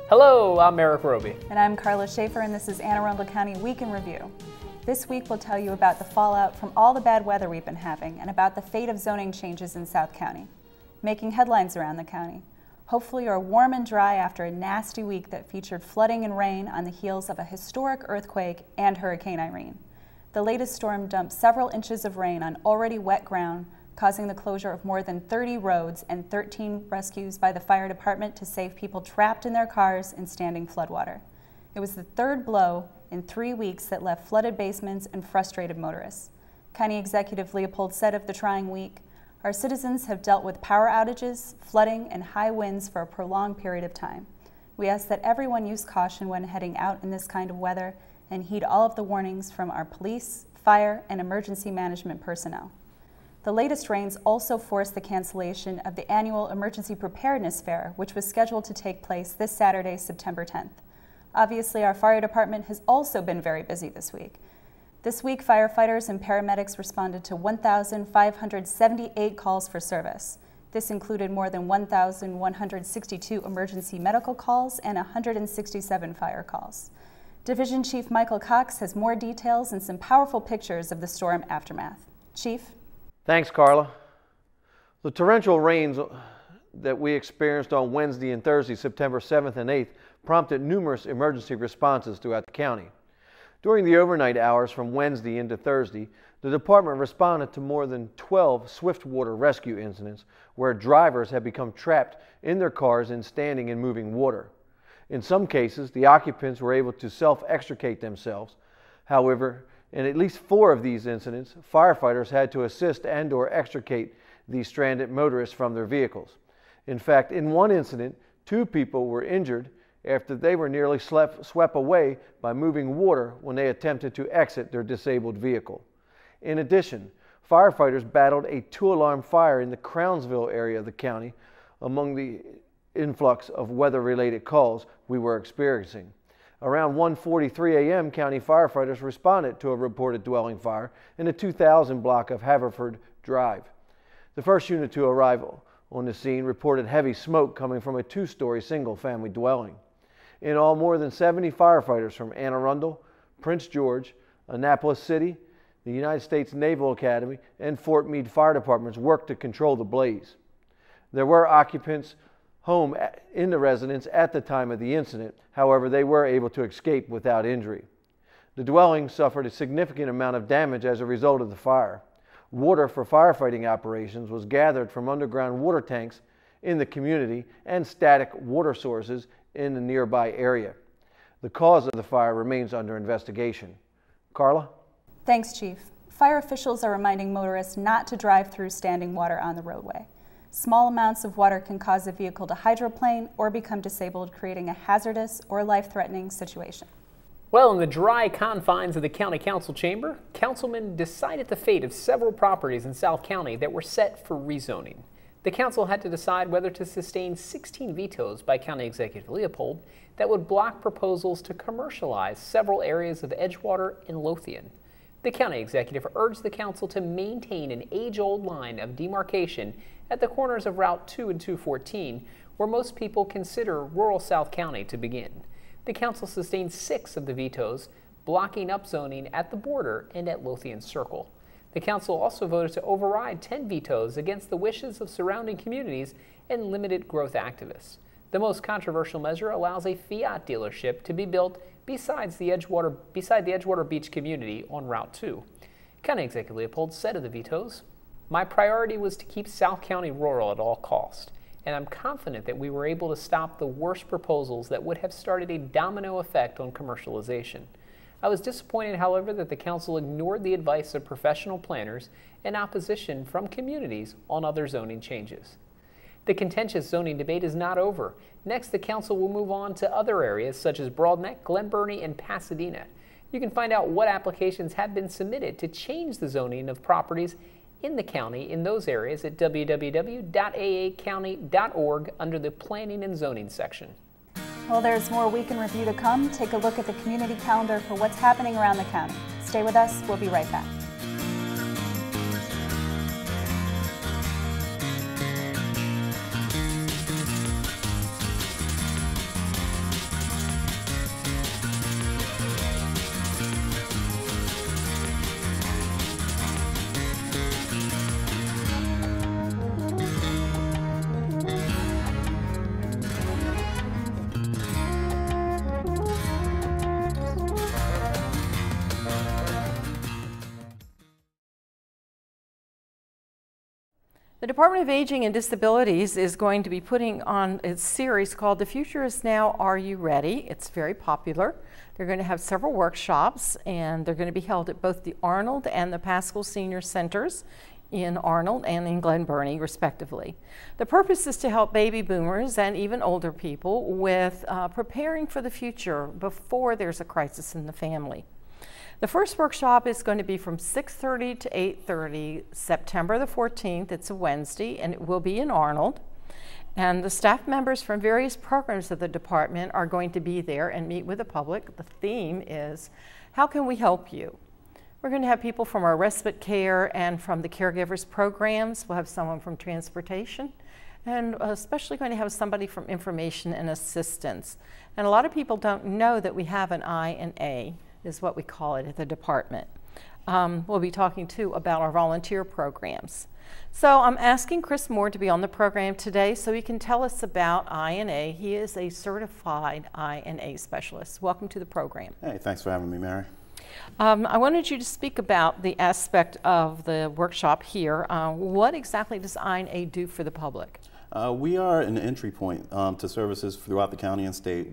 Hello, I'm Erik Robey. And I'm Karla Schaffer, and this is Anne Arundel County Week in Review. This week we'll tell you about the fallout from all the bad weather we've been having and about the fate of zoning changes in South County, making headlines around the county. Hopefully you're warm and dry after a nasty week that featured flooding and rain on the heels of a historic earthquake and Hurricane Irene. The latest storm dumped several inches of rain on already wet ground, causing the closure of more than 30 roads and 13 rescues by the fire department to save people trapped in their cars in standing floodwater. It was the third blow in 3 weeks that left flooded basements and frustrated motorists. County Executive Leopold said of the trying week, "Our citizens have dealt with power outages, flooding, and high winds for a prolonged period of time. We ask that everyone use caution when heading out in this kind of weather and heed all of the warnings from our police, fire, and emergency management personnel." The latest rains also forced the cancellation of the annual Emergency Preparedness Fair, which was scheduled to take place this Saturday, September 10th. Obviously, our fire department has also been very busy this week. This week, firefighters and paramedics responded to 1,578 calls for service. This included more than 1,162 emergency medical calls and 167 fire calls. Division Chief Michael Cox has more details and some powerful pictures of the storm aftermath. Chief? Thanks, Karla. The torrential rains that we experienced on Wednesday and Thursday, September 7th and 8th, prompted numerous emergency responses throughout the county. During the overnight hours from Wednesday into Thursday, the department responded to more than 12 swiftwater rescue incidents where drivers had become trapped in their cars in standing and moving water. In some cases, the occupants were able to self-extricate themselves. However, in at least 4 of these incidents, firefighters had to assist and/or extricate these stranded motorists from their vehicles. In fact, in one incident, 2 people were injured after they were nearly swept away by moving water when they attempted to exit their disabled vehicle. In addition, firefighters battled a 2-alarm fire in the Crownsville area of the county among the influx of weather-related calls we were experiencing. Around 1:43 a.m., county firefighters responded to a reported dwelling fire in the 2000 block of Haverford Drive. The first unit to arrive on the scene reported heavy smoke coming from a 2-story single-family dwelling. In all, more than 70 firefighters from Anne Arundel, Prince George, Annapolis City, the United States Naval Academy, and Fort Meade Fire Departments worked to control the blaze. There were occupants home in the residence at the time of the incident. However, they were able to escape without injury. The dwelling suffered a significant amount of damage as a result of the fire. Water for firefighting operations was gathered from underground water tanks in the community and static water sources in the nearby area. The cause of the fire remains under investigation. Karla? Thanks, Chief. Fire officials are reminding motorists not to drive through standing water on the roadway. Small amounts of water can cause a vehicle to hydroplane or become disabled, creating a hazardous or life-threatening situation. Well, in the dry confines of the County Council chamber, councilmen decided the fate of several properties in South County that were set for rezoning. The council had to decide whether to sustain 16 vetoes by County Executive Leopold that would block proposals to commercialize several areas of Edgewater and Lothian. The county executive urged the council to maintain an age-old line of demarcation at the corners of Route 2 and 214, where most people consider rural South County to begin. The council sustained 6 of the vetoes, blocking upzoning at the border and at Lothian Circle. The council also voted to override 10 vetoes against the wishes of surrounding communities and limited growth activists. The most controversial measure allows a Fiat dealership to be built beside the Edgewater Beach community on Route 2. County Executive Leopold said of the vetoes, "My priority was to keep South County rural at all costs, and I'm confident that we were able to stop the worst proposals that would have started a domino effect on commercialization. I was disappointed, however, that the council ignored the advice of professional planners and opposition from communities on other zoning changes." The contentious zoning debate is not over. Next, the council will move on to other areas such as Broadneck, Glen Burnie, and Pasadena. You can find out what applications have been submitted to change the zoning of properties in the county in those areas at www.aacounty.org under the Planning and Zoning section. Well, there's more Week in Review to come. Take a look at the community calendar for what's happening around the county. Stay with us. We'll be right back. The Department of Aging and Disabilities is going to be putting on a series called The Future Is Now, Are You Ready? It's very popular. They're going to have several workshops, and they're going to be held at both the Arnold and the Pascal Senior Centers in Arnold and in Glen Burnie, respectively. The purpose is to help baby boomers and even older people with preparing for the future before there's a crisis in the family. The first workshop is going to be from 6:30 to 8:30, September the 14th. It's a Wednesday, and it will be in Arnold. And the staff members from various programs of the department are going to be there and meet with the public. The theme is, how can we help you? We're going to have people from our respite care and from the caregivers programs. We'll have someone from transportation, and especially going to have somebody from information and assistance. And a lot of people don't know that we have an I&A, is what we call it at the department. We'll be talking too about our volunteer programs. So I'm asking Chris Moore to be on the program today so he can tell us about I&A. He is a certified I&A specialist. Welcome to the program. Hey, thanks for having me, Mary. I wanted you to speak about the aspect of the workshop here. What exactly does I&A do for the public? We are an entry point to services throughout the county and state.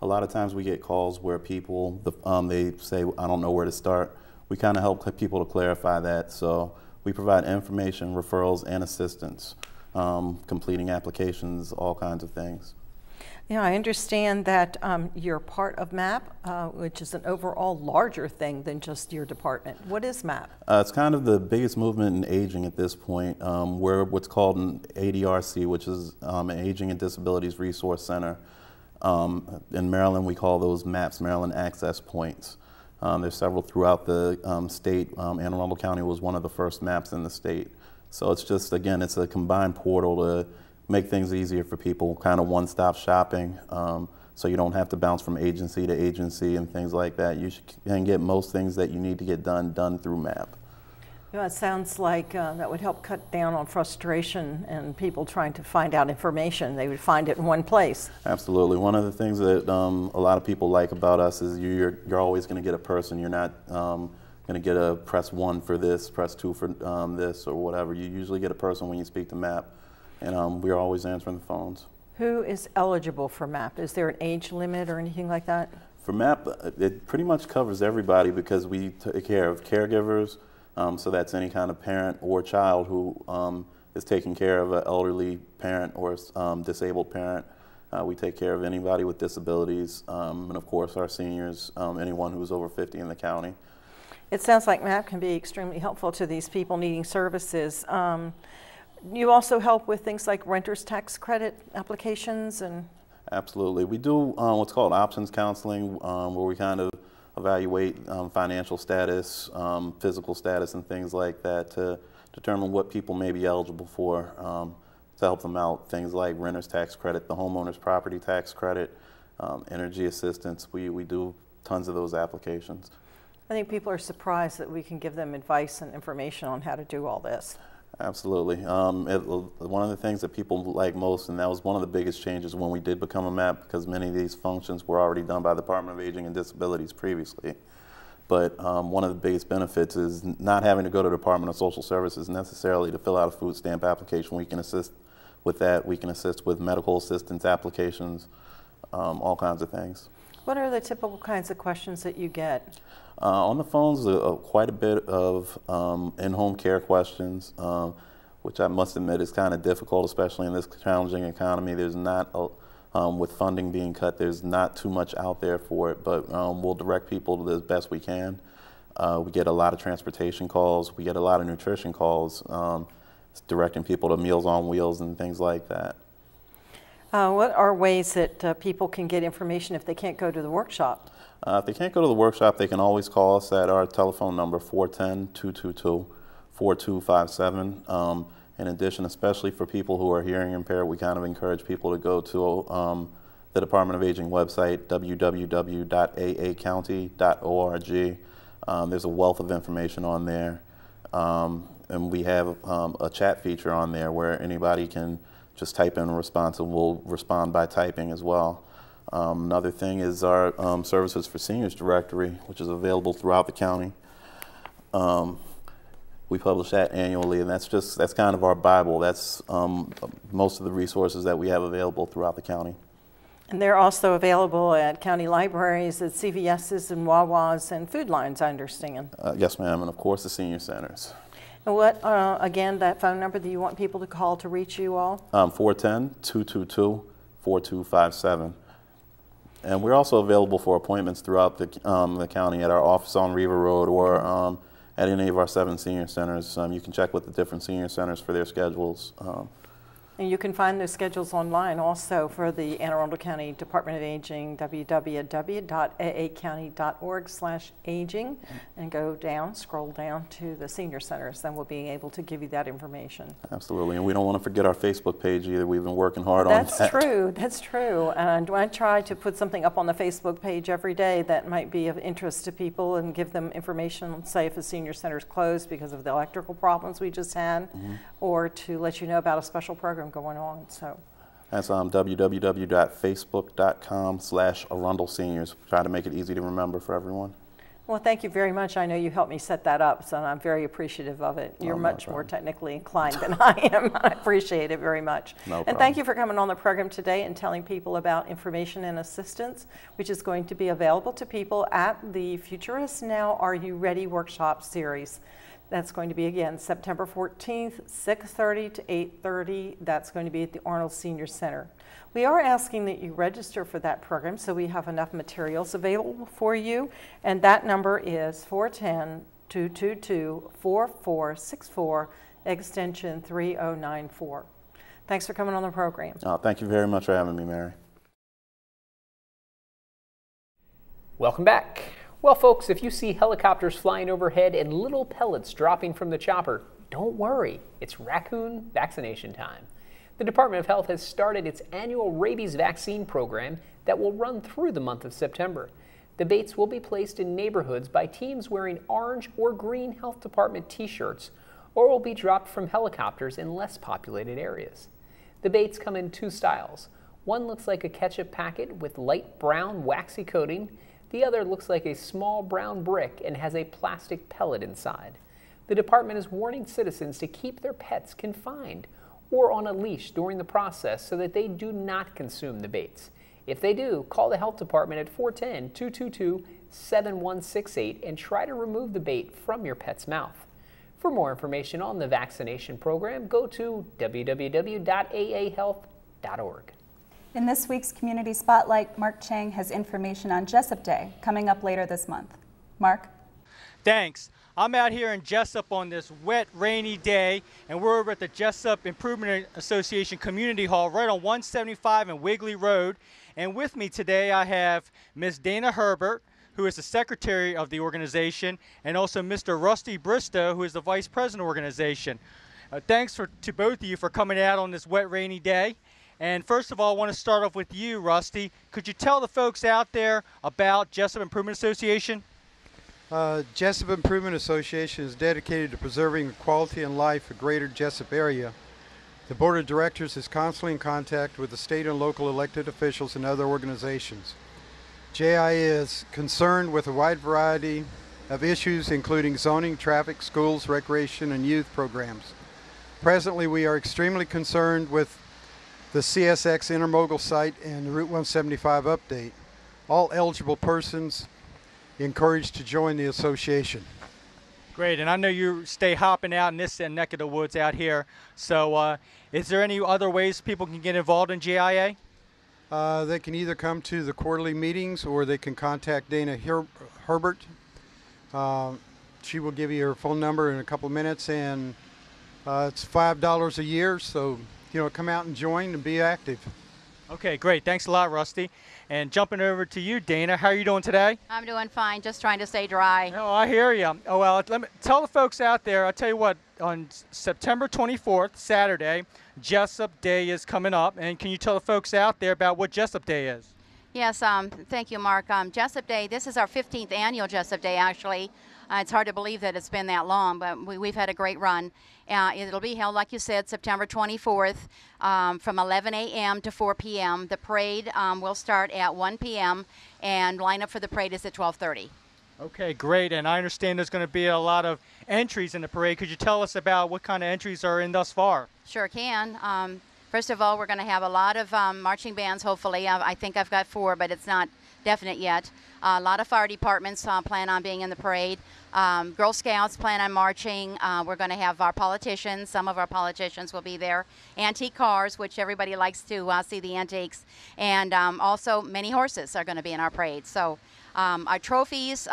A lot of times we get calls where people, they say, I don't know where to start. We kind of help people to clarify that. So we provide information, referrals, and assistance, completing applications, all kinds of things. Yeah, I understand that you're part of MAP, which is an overall larger thing than just your department. What is MAP? It's kind of the biggest movement in aging at this point. We're what's called an ADRC, which is an Aging and Disabilities Resource Center. In Maryland, we call those MAPs, Maryland Access Points. There's several throughout the state. Anne Arundel County was one of the first MAPs in the state. So it's just, again, it's a combined portal to make things easier for people, kind of one-stop shopping, so you don't have to bounce from agency to agency and things like that. You can get most things that you need to get done through MAP. You know, it sounds like that would help cut down on frustration and people trying to find out information. They would find it in one place. Absolutely. One of the things that a lot of people like about us is you're always going to get a person. You're not going to get a press 1 for this, press 2 for this, or whatever. You usually get a person when you speak to MAP. And we're always answering the phones. Who is eligible for MAP? Is there an age limit or anything like that? For MAP, it pretty much covers everybody because we take care of caregivers. So that's any kind of parent or child who is taking care of an elderly parent or disabled parent. We take care of anybody with disabilities, and of course our seniors, anyone who's over 50 in the county. It sounds like MAP can be extremely helpful to these people needing services. You also help with things like renter's tax credit applications and... Absolutely. We do what's called options counseling, where we kind of evaluate financial status, physical status, and things like that to determine what people may be eligible for to help them out. Things like renter's tax credit, the homeowner's property tax credit, energy assistance. We do tons of those applications. I think people are surprised that we can give them advice and information on how to do all this. Absolutely. One of the things that people like most, and that was one of the biggest changes when we did become a MAP, because many of these functions were already done by the Department of Aging and Disabilities previously. But one of the biggest benefits is not having to go to the Department of Social Services necessarily to fill out a food stamp application. We can assist with that. We can assist with medical assistance applications, all kinds of things. What are the typical kinds of questions that you get? On the phones, quite a bit of in-home care questions, which I must admit is kind of difficult, especially in this challenging economy. There's not, with funding being cut, there's not too much out there for it, but we'll direct people to the best we can. We get a lot of transportation calls. We get a lot of nutrition calls, directing people to Meals on Wheels and things like that. What are ways that people can get information if they can't go to the workshop? If they can't go to the workshop, they can always call us at our telephone number, 410-222-4257. In addition, especially for people who are hearing impaired, we kind of encourage people to go to the Department of Aging website, www.aacounty.org. There's a wealth of information on there. And we have a chat feature on there where anybody can just type in a response and we'll respond by typing as well. Another thing is our Services for Seniors directory, which is available throughout the county. We publish that annually, and that's kind of our Bible. That's most of the resources that we have available throughout the county. And they're also available at county libraries, at CVS's and Wawa's and Food Lines, I understand. Yes, ma'am, and of course the senior centers. And what, again, that phone number that you want people to call to reach you all? 410-222-4257. And we're also available for appointments throughout the county at our office on Riva Road or at any of our 7 senior centers. You can check with the different senior centers for their schedules. And you can find those schedules online also for the Anne Arundel County Department of Aging, www.aacounty.org/aging, and go down, scroll down to the senior centers, then we'll be able to give you that information. Absolutely, and we don't want to forget our Facebook page either. We've been working hard on that. That's true, that's true. And I try to put something up on the Facebook page every day that might be of interest to people and give them information, say if a senior center is closed because of the electrical problems we just had, or to let you know about a special program going on. So that's www.facebook.com/Arundel Seniors. Try to make it easy to remember for everyone. Well, thank you very much. I know you helped me set that up, so I'm very appreciative of it. You're much more technically inclined than I am. I appreciate it very much. No problem. And thank you for coming on the program today and telling people about information and assistance, which is going to be available to people at the Futurists Now Are You Ready workshop series. That's going to be, again, September 14th, 6:30 to 8:30. That's going to be at the Arnold Senior Center. We are asking that you register for that program so we have enough materials available for you. And that number is 410-222-4464, extension 3094. Thanks for coming on the program. Thank you very much for having me, Mary. Welcome back. Well, folks, if you see helicopters flying overhead and little pellets dropping from the chopper, don't worry. It's raccoon vaccination time. The Department of Health has started its annual rabies vaccine program that will run through the month of September. The baits will be placed in neighborhoods by teams wearing orange or green health department t-shirts, or will be dropped from helicopters in less populated areas. The baits come in 2 styles. One looks like a ketchup packet with light brown waxy coating. The other looks like a small brown brick and has a plastic pellet inside. The department is warning citizens to keep their pets confined or on a leash during the process so that they do not consume the baits. If they do, call the health department at 410-222-7168 and try to remove the bait from your pet's mouth. For more information on the vaccination program, go to www.aahealth.org. In this week's Community Spotlight, Mark Chang has information on Jessup Day coming up later this month. Mark? Thanks. I'm out here in Jessup on this wet, rainy day, and we're over at the Jessup Improvement Association Community Hall right on 175 and Wigley Road. And with me today I have Ms. Dana Herbert, who is the secretary of the organization, and also Mr. Rusty Bristow, who is the vice president of the organization. Thanks to both of you for coming out on this wet, rainy day. And first of all, I want to start off with you, Rusty. Could you tell the folks out there about Jessup Improvement Association? Jessup Improvement Association is dedicated to preserving the quality and life of greater Jessup area. The Board of Directors is constantly in contact with the state and local elected officials and other organizations. JIA is concerned with a wide variety of issues including zoning, traffic, schools, recreation, and youth programs. Presently, we are extremely concerned with the CSX intermodal site and the Route 175 update. All eligible persons encouraged to join the association. Great, and I know you stay hopping out in this neck of the woods out here. So is there any other ways people can get involved in GIA? They can either come to the quarterly meetings or they can contact Dana Herbert. She will give you her phone number in a couple minutes, and it's $5 a year, so come out and join and be active. Okay, great. Thanks a lot, Rusty. And jumping over to you, Dana, how are you doing today? I'm doing fine, just trying to stay dry. Oh, I hear you. Oh, well, let me tell the folks out there, I'll tell you what, on September 24th, Saturday, Jessup Day is coming up. And can you tell the folks out there about what Jessup Day is? Yes, thank you, Mark. Jessup Day, this is our 15th annual Jessup Day, actually. It's hard to believe that it's been that long, but we've had a great run. It'll be held, like you said, September 24th from 11 a.m. to 4 p.m. The parade will start at 1 p.m. and lineup for the parade is at 12:30. Okay, great. And I understand there's going to be a lot of entries in the parade. Could you tell us about what kind of entries are in thus far? Sure can. First of all, we're going to have a lot of marching bands, hopefully. I think I've got 4, but it's not definite yet. A lot of fire departments plan on being in the parade. Girl Scouts plan on marching. We're going to have our politicians. Some of our politicians will be there. Antique cars, which everybody likes to see the antiques. And also many horses are going to be in our parade. So our trophies,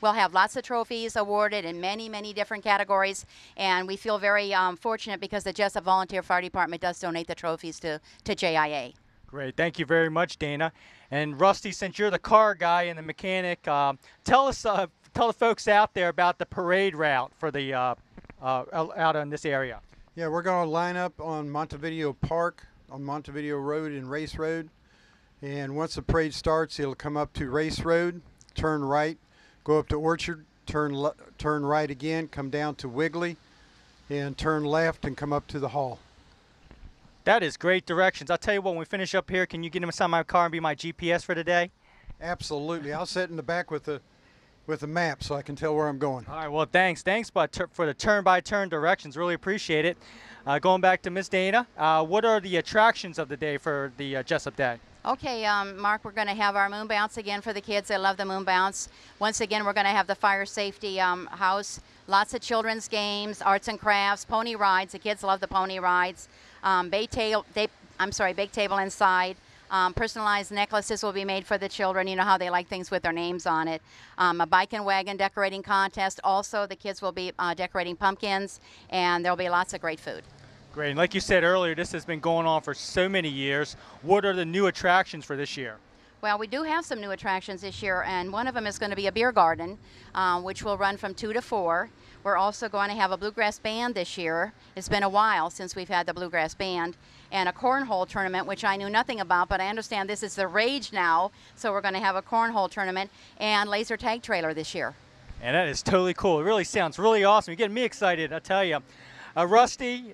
we'll have lots of trophies awarded in many, many different categories. And we feel very fortunate because the Jessup Volunteer Fire Department does donate the trophies to JIA. Great. Thank you very much, Dana. And Rusty, since you're the car guy and the mechanic, tell the folks out there about the parade route for the out in this area. Yeah, we're going to line up on Montevideo Park, on Montevideo Road and Race Road. And once the parade starts, it'll come up to Race Road, turn right, go up to Orchard, turn right again, come down to Wiggly, and turn left and come up to the hall. That is great directions. I'll tell you what, when we finish up here, can you get inside my car and be my GPS for today? Absolutely. I'll sit in the back with the map so I can tell where I'm going. All right, well, thanks. Thanks for the turn-by-turn directions. Really appreciate it. Going back to Miss Dana, what are the attractions of the day for the Jessup Day? Okay, Mark, we're going to have our moon bounce again for the kids. They love the moon bounce. Once again, we're going to have the fire safety house. Lots of children's games, arts and crafts, pony rides. The kids love the pony rides. Bake table inside. Personalized necklaces will be made for the children. You know how they like things with their names on it. A bike and wagon decorating contest. Also, the kids will be decorating pumpkins, and there will be lots of great food. Great. And like you said earlier, this has been going on for so many years. What are the new attractions for this year? Well, we do have some new attractions this year, and one of them is going to be a beer garden, which will run from 2 to 4. We're also going to have a bluegrass band this year. It's been a while since we've had the bluegrass band. And a cornhole tournament, which I knew nothing about, but I understand this is the rage now, so we're going to have a cornhole tournament and laser tag trailer this year. And that is totally cool. It really sounds really awesome. You're getting me excited, I tell you. Rusty,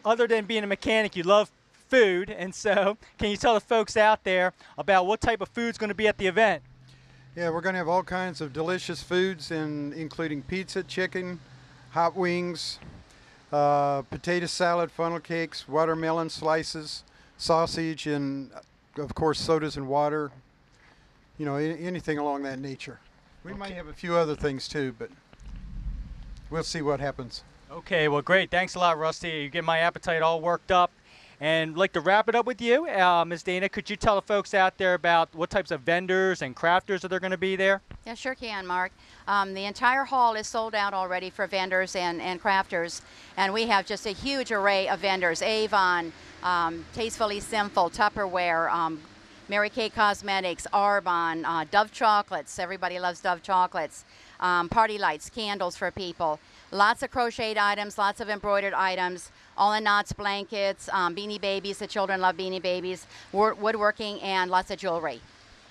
other than being a mechanic, you love food, and so can you tell the folks out there about what type of food's going to be at the event? Yeah, we're going to have all kinds of delicious foods, including pizza, chicken, hot wings, potato salad, funnel cakes, watermelon slices, sausage, and of course sodas and water. You know, anything along that nature. We might have a few other things too, but we'll see what happens. Okay, well, great. Thanks a lot, Rusty. You get my appetite all worked up. And I'd like to wrap it up with you. Ms. Dana, could you tell the folks out there about what types of vendors and crafters that are going to be there? Yeah, sure can, Mark. The entire hall is sold out already for vendors and crafters. And we have just a huge array of vendors. Avon, Tastefully Simple, Tupperware, Mary Kay Cosmetics, Arbonne, Dove Chocolates. Everybody loves Dove Chocolates. Party lights, candles for people. Lots of crocheted items, lots of embroidered items, all in knots, blankets, beanie babies. The children love beanie babies, woodworking, and lots of jewelry.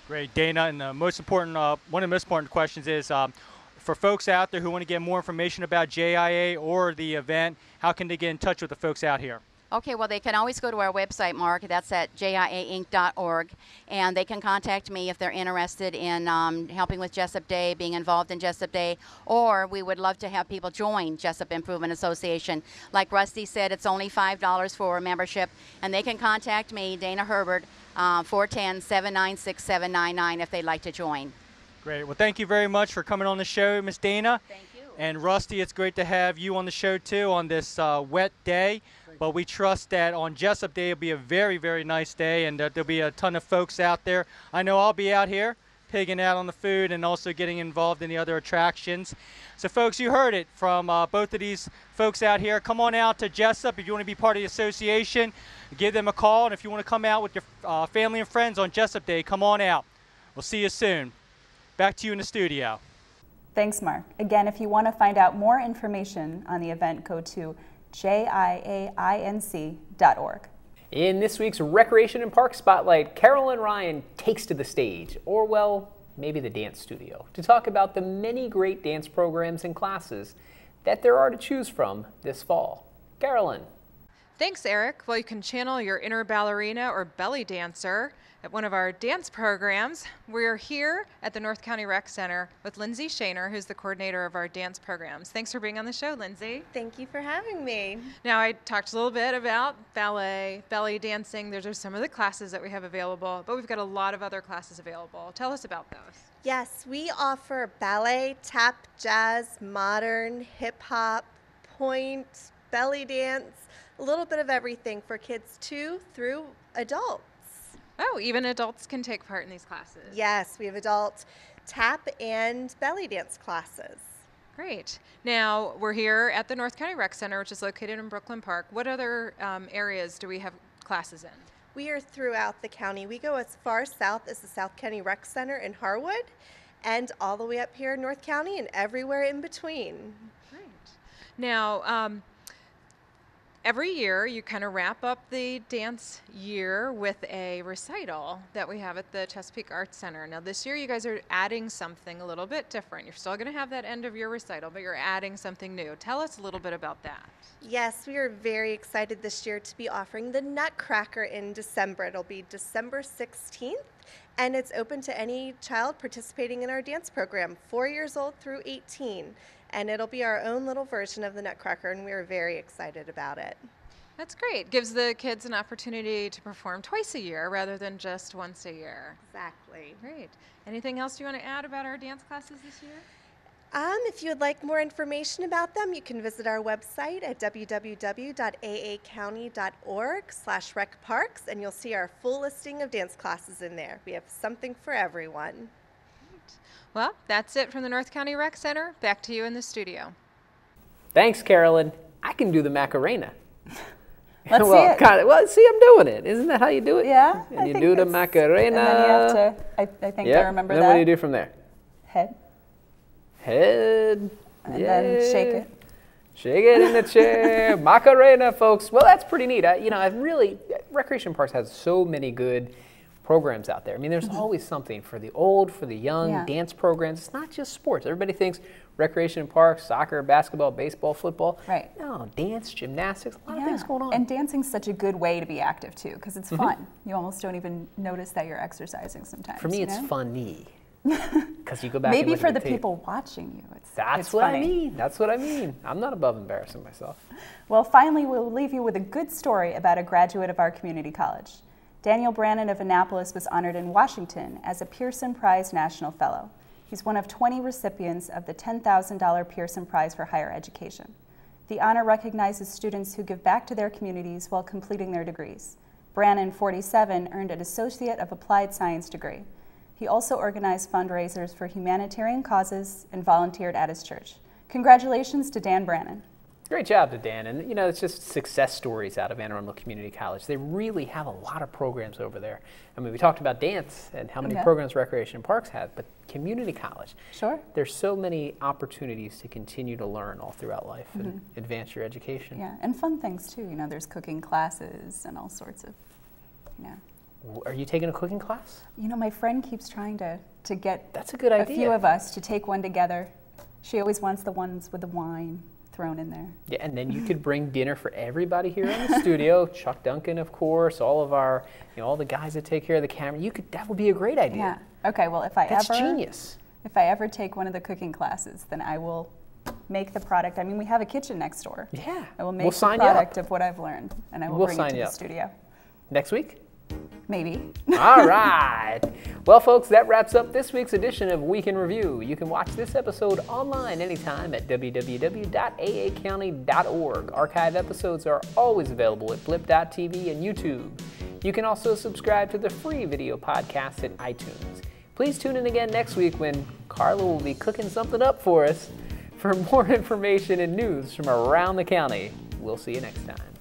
Great, Dana. And the most important, one of the most important questions is for folks out there who want to get more information about JIA or the event, how can they get in touch with the folks out here? Okay, well, they can always go to our website, Mark. That's at jiainc.org, and they can contact me if they're interested in helping with Jessup Day, being involved in Jessup Day, or we would love to have people join Jessup Improvement Association. Like Rusty said, it's only $5 for a membership, and they can contact me, Dana Herbert, 410-796-799 if they'd like to join. Great. Well, thank you very much for coming on the show, Miss Dana. Thank you. And Rusty, it's great to have you on the show, too, on this wet day. But we trust that on Jessup Day it'll be a very, very nice day, and there'll be a ton of folks out there. I know I'll be out here pigging out on the food and also getting involved in the other attractions. So, folks, you heard it from both of these folks out here. Come on out to Jessup if you want to be part of the association. Give them a call, and if you want to come out with your family and friends on Jessup Day, come on out. We'll see you soon. Back to you in the studio. Thanks, Mark. Again, if you want to find out more information on the event, go to jiainc.org. In this week's Recreation and Park Spotlight, Carolyn Ryan takes to the stage, or well, maybe the dance studio, to talk about the many great dance programs and classes that there are to choose from this fall. Carolyn. Thanks, Erik. Well, you can channel your inner ballerina or belly dancer at one of our dance programs. We're here at the North County Rec Center with Lindsay Shaner, who's the coordinator of our dance programs. Thanks for being on the show, Lindsay. Thank you for having me. Now, I talked a little bit about ballet, belly dancing. Those are some of the classes that we have available, but we've got a lot of other classes available. Tell us about those. Yes, we offer ballet, tap, jazz, modern, hip hop, point, belly dance, a little bit of everything for kids 2 through adults. Oh, even adults can take part in these classes. Yes, we have adult tap and belly dance classes. Great. Now, we're here at the North County Rec Center, which is located in Brooklyn Park. What other areas do we have classes in? We are throughout the county. We go as far south as the South County Rec Center in Harwood and all the way up here in North County and everywhere in between. Great. Now, every year you kind of wrap up the dance year with a recital that we have at the Chesapeake Arts Center. Now this year you guys are adding something a little bit different. You're still going to have that end of year recital, but you're adding something new. Tell us a little bit about that. Yes, we are very excited this year to be offering the Nutcracker in December. It'll be December 16th, and it's open to any child participating in our dance program, 4 years old through 18. And it'll be our own little version of the Nutcracker, and we are very excited about it. That's great. Gives the kids an opportunity to perform twice a year rather than just once a year. Exactly. Great. Anything else you want to add about our dance classes this year? If you would like more information about them, you can visit our website at www.aacounty.org/recparks, and you'll see our full listing of dance classes in there. We have something for everyone. Well, that's it from the North County Rec Center. Back to you in the studio. Thanks, Carolyn. I can do the Macarena. Let's see it. Well, see, I'm doing it. Isn't that how you do it? Yeah. And you do the Macarena. And then you have to, I think I remember and that. Then what do you do from there? Head. Head. And then shake it. Shake it in the chair. Macarena, folks. Well, that's pretty neat. Recreation Parks has so many good programs out there. I mean, there's always something for the old, for the young, dance programs. It's not just sports. Everybody thinks recreation and parks, soccer, basketball, baseball, football. Right. No, dance, gymnastics, a lot of things going on. And dancing's such a good way to be active too, because it's fun. You almost don't even notice that you're exercising sometimes. For me, it's funny. Because you go back Maybe and look for at the tape. people watching you, That's what I mean. That's what I mean. I'm not above embarrassing myself. Well, finally, we'll leave you with a good story about a graduate of our community college. Daniel Brannon of Annapolis was honored in Washington as a Pearson Prize National Fellow. He's one of 20 recipients of the $10,000 Pearson Prize for Higher Education. The honor recognizes students who give back to their communities while completing their degrees. Brannon, 47, earned an Associate of Applied Science degree. He also organized fundraisers for humanitarian causes and volunteered at his church. Congratulations to Dan Brannon. Great job to Dan. And, you know, it's just success stories out of Anne Arundel Community College. They really have a lot of programs over there. I mean, we talked about dance and how many programs Recreation and Parks have, but community college. Sure. There's so many opportunities to continue to learn all throughout life and advance your education. Yeah, and fun things too. You know, there's cooking classes and all sorts of, you know. Are you taking a cooking class? You know, my friend keeps trying to get That's a good idea. a few of us to take one together. She always wants the ones with the wine thrown in there. Yeah, and then you could bring dinner for everybody here in the studio. Chuck Duncan, of course, all of our, you know, all the guys that take care of the camera. That would be a great idea. Yeah. Okay, well, That's genius. If I ever take one of the cooking classes, then I will make the product. I mean, we have a kitchen next door. Yeah. I will make the product of what I've learned, and I will bring it to the studio. Next week? Maybe. All right. Well, folks, that wraps up this week's edition of Week in Review. You can watch this episode online anytime at www.aacounty.org. Archive episodes are always available at blip.tv and YouTube. You can also subscribe to the free video podcast at iTunes. Please tune in again next week when Karla will be cooking something up for us. For more information and news from around the county, we'll see you next time.